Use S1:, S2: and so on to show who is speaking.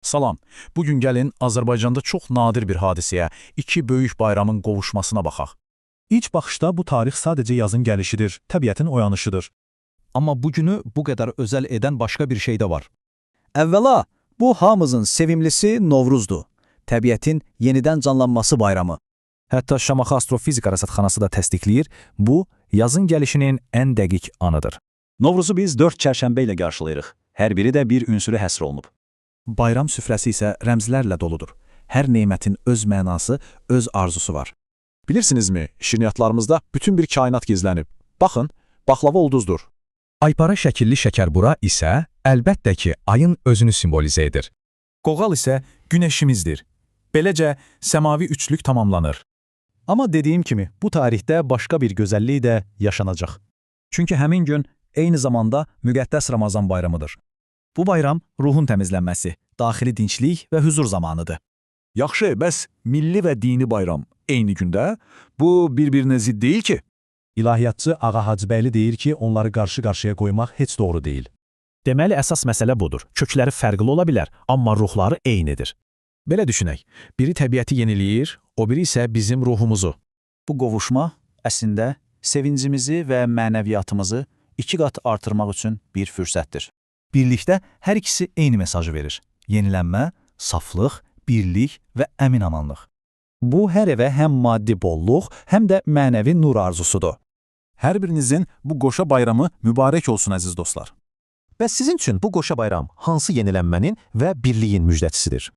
S1: Salam. Bugün gəlin Azərbaycanda çox nadir bir hadisəyə, iki böyük bayramın qovuşmasına baxaq.
S2: İlk baxışda bu tarix sadəcə yazın gəlişidir, təbiətin oyanışıdır.
S3: Amma bugünü bu qədər özəl edən başqa bir şey də var. Əvvəla, bu hamımızın sevimlisi Novruzdur. Təbiətin yenidən canlanması bayramı. Hətta Şamaxı Astrofizika Rəsədxanası da təsdiqləyir, bu, yazın gəlişinin ən dəqiq anıdır.
S4: Novruzu biz 4 çərşənbə ilə qarşılayırıq. Hər biri də bir ünsürə həsr olunub.
S1: Bayram süfrəsi isə rəmzlərlə doludur. Hər nemətin öz mənası, öz arzusu var. Bilirsinizmi, şirniyyatlarımızda bütün bir kainat gizlənib. Baxın, baklava ulduzdur.
S5: Aypara şəkilli şəkərbura isə əlbəttə ki, ayın özünü simvolizə edir.
S6: Qoğal isə günəşimizdir. Beləcə, səmavi üçlük tamamlanır.
S3: Amma dediyim kimi, bu tarixdə başqa bir gözəllik də yaşanacaq. Çünki həmin gün eyni zamanda müqəddəs Ramazan bayramıdır. Bu bayram ruhun təmizlənməsi, daxili dinçlik və huzur zamanıdır.
S1: Yaxşı, bəs milli və dini bayram eyni gündə? Bu bir-birinə zidd deyil ki.
S2: İlahiyyatçı Ağa Hacıbəyli deyir ki, onları qarşı-qarşıya qoymaq heç doğru deyil.
S7: Deməli, əsas məsələ budur. Kökləri fərqli ola bilər, amma ruhları eynidir. Belə düşünək, biri təbiəti yeniləyir, o biri isə bizim ruhumuzu.
S3: Bu qovuşma əslində sevincimizi və mənəviyyatımızı 2 qat artırmaq üçün bir fürsətdir. Birlikdə hər ikisi eyni mesajı verir. Yenilənmə, saflıq, birlik və əmin-amanlıq. Bu hər evə həm maddi bolluq, həm də mənəvi nur arzusudur.
S1: Hər birinizin bu qoşa bayramı mübarək olsun əziz dostlar.
S8: Bəs sizin üçün bu qoşa bayram hansı yenilənmənin və birliyin müjdəçisidir?